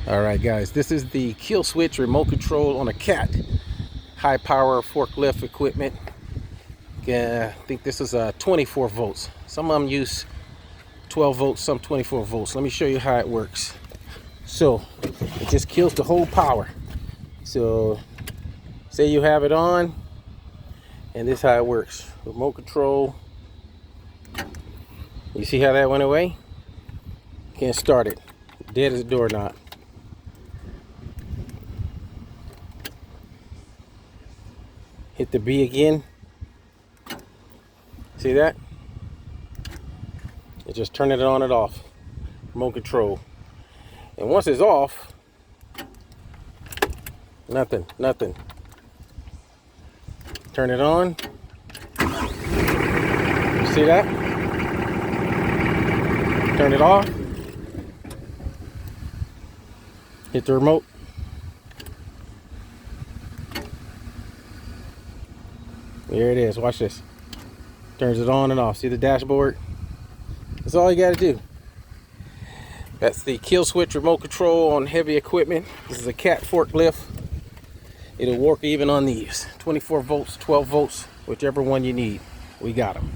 Alright guys, this is the kill switch remote control on a CAT high power forklift equipment. I think this is 24 volts. Some of them use 12 volts, some 24 volts. Let me show you how it works. So it just kills the whole power. So say you have it on, and this is how it works. Remote control. You see how that went away? Can't start it. Dead as a doorknob. Hit the B again. See that? It's just turning it on and off. Remote control. And once it's off, nothing. Turn it on. See that? Turn it off. Hit the remote. There it is. Watch this. Turns it on and off. See the dashboard? That's all you got to do. That's the kill switch remote control on heavy equipment. This is a CAT forklift. It'll work even on these 24 volts, 12 volts, whichever one you need. We got them.